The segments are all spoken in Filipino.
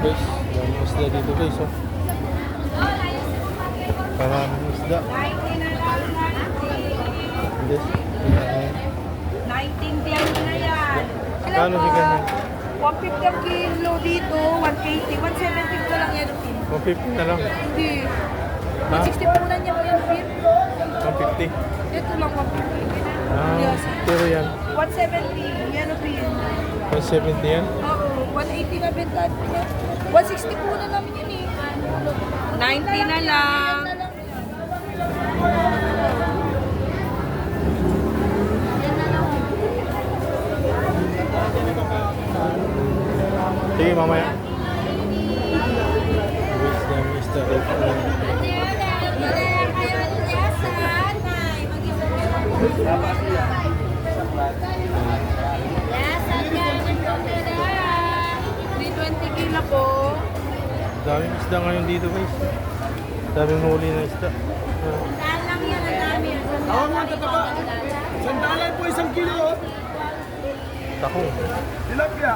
guys. Maraming isda dito guys. Oh. Maraming isda. Guys. 19 diyan na yan. Kano si ganyan? 150 ang kilo dito, 180, 170 ko lang yan. 150 na lang. Hindi. Ha? 160 po na niya ko yung beef. 150. Ito lang 150. Ah, Yes. pero yan. 170, yan o beef. 170 yan. Oo, 180 na benta niya. 160 po na namin yun eh. 90 na lang. Sige, mamaya. Guys, dami isda dito. Kilo po. Daming isda ngayon dito guys. Daming huli na isda. Lang yan, ang dami. Oo nga, tataba. Sandalan po 1 kilo. Tahong. Tilapia.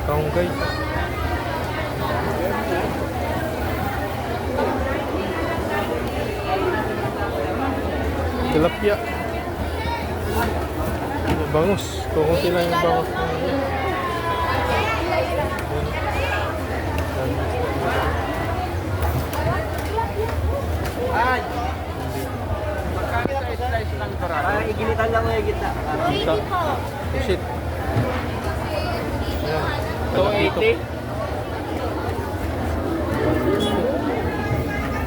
Tahong guys. Tilapia. Bangus. Kukunti lang yung bangus. Ay. Magkakita lang para. Ay, iginitan lang mo yung gitna. Isa. Shit. Ayan. 280.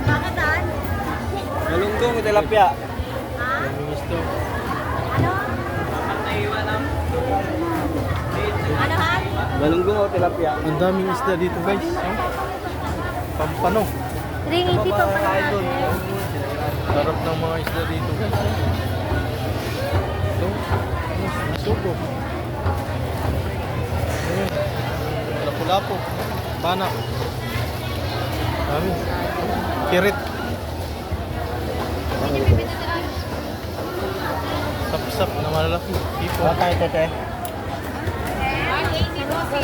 Bakatan? Galunggong tilapia. Daming isda. Ano han? Galunggong o tilapia. Ang daming isda dito guys. Oh. Pampano. 380 pa pa natin. Sarap ng mga isda dito guys. Ito. Suko. Ayan. Lapu-lapu. Panak. Dami. Kirit. Sap-sap na malalaki. Tipo. Tayo, tete. 180 po si.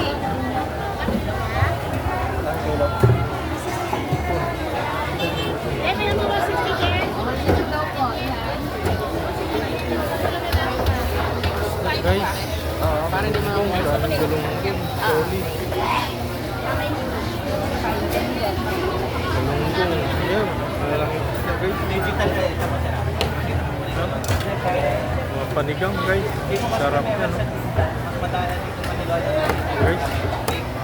Eh, meron mo ba 60 yen? Daw po. Guys. Parang hindi mo Daming galunggong. Solid. Galunggong. Ayan. Malalaki isda guys. digital kayo. Mga panigang guys. Sarap yan. No? Guys.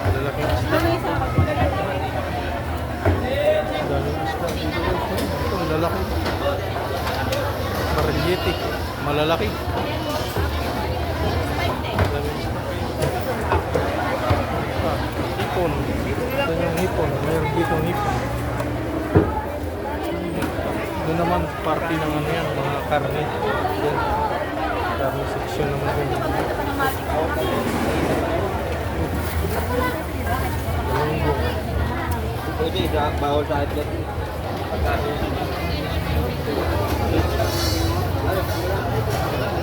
Malalaking isda. Daming isda dito guys. Ito, malalaki. Marieti. Malalaki. Daming isda. Ah, hipon. Ito yung hipon. Mayroon dito ang hipon. Doon naman party ng ano yan, mga karne. Yan. Karne section naman yun. Galunggong. Pwede, bawal sa itlog.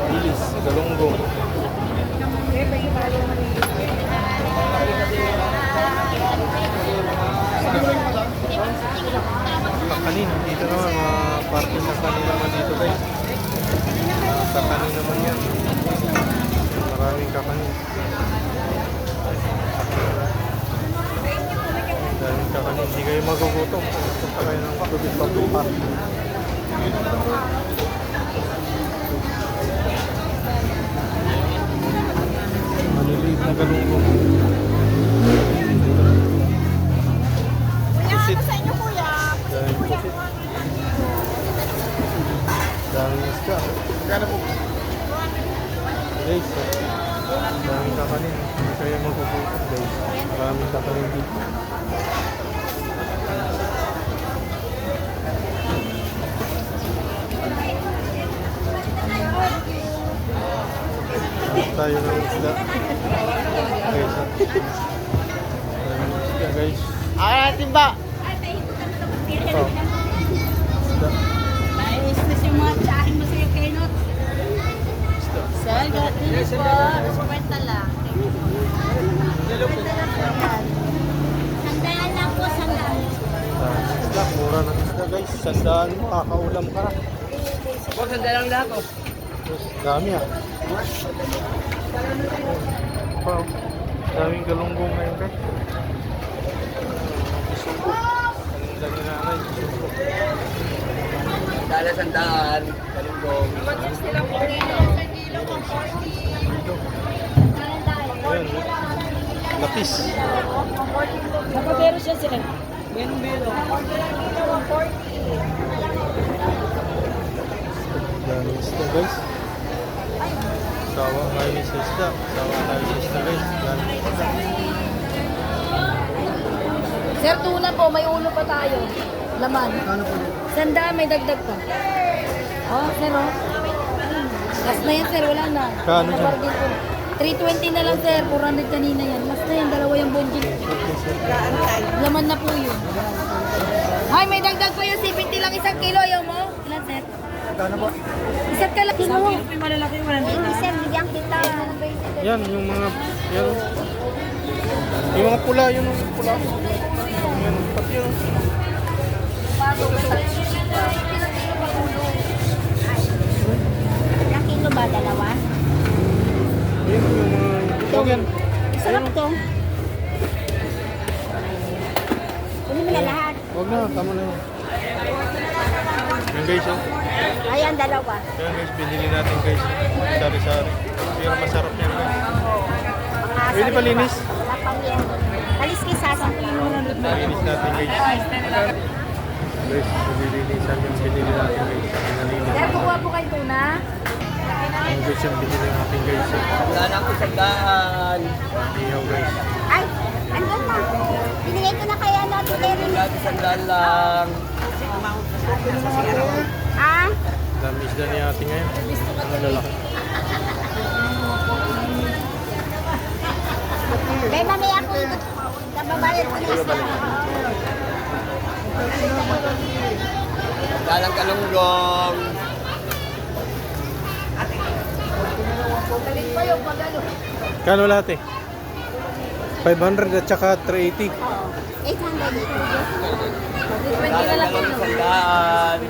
Bilis, galunggong. Kakanin, dito naman mga party ng kanin naman dito guys. Kakanin naman yan. Maraming kakanin. Daming kakanin, hindi kayo magugutom. Punta kayo ng Tubig Public Park. Maliliit na galunggong. Pusit. Sa inyo kuya. Daming pusit. Daming isda. Kano po? Guys, daming kakanin. Hindi kayo magugutom guys. Maraming kakanin dito. Tayo ng isda. Guys, daming isda guys. Natin ba? Ito. Isda. Business yung mga tsahin mo sa'yo, Kenot. Isda. Sal, gatin po. 50 lang. guys, sandaan mo, kakaulam ka na. Huwag sandalang lahat oh. Yes, dami ah. Wow, daming galunggong ngayon guys. Isuko. Ang dami na nanay, isuko. Dala sandaan. Kalunggong. Ayan, lapis. Nakabero siya sila. Beno. Dami isda guys. Sawa tayo sa isda. Sawa tayo sa isda guys. Dami isda. Sir, tuna po, may ulo pa tayo. Laman. Ano po? Sanda, may dagdag pa. Oh, sir, oh. Last na yan, sir, wala na. Kano dyan? Nabargain po. 320 na lang, sir. 400 kanina yan. Last na yan, dalawa yung bonjil. Laman na po yun. Ay, may dagdag pa yun. 70 lang isang kilo. Ayaw mo? Ilan, sir? Kano po? Isang kilo. Isang kilo po yung malalaki. Hindi, sir, bigyan kita. Yan, yung mga, yan. Yung mga pula, yung mga pula. Yan, pati yun. Ilang kilo ba? Dalawa? Yan, yung mga, huwag yan. Sarap to. Kunin mo na lahat. Huwag na, tama na yun. Yan guys, oh. Ayan, dalawa. Yan guys, binili natin guys. Sari-sari. Pero masarap yan guys. Pwede pa linis? Wala pang yan. Alis kay Sasang. Linis natin guys. Guys, nililinisan yung binili natin guys. Nalinis. Sir, kukuha po kayo tuna. Yan guys, yung binili natin guys. Dala ko sandaan. Ihaw guys. Ay, andun na. Binigay ko na kaya natin Erin. Dala sandaan lang. Ah, Dami isda ni ate ngayon. Ang lalaki. may mamaya ako ito. Nababayad ko na isa. Dalang kalunggong. Kano lahat eh? 500 at saka 380. 800 dito. Dalang kalunggong sandaan.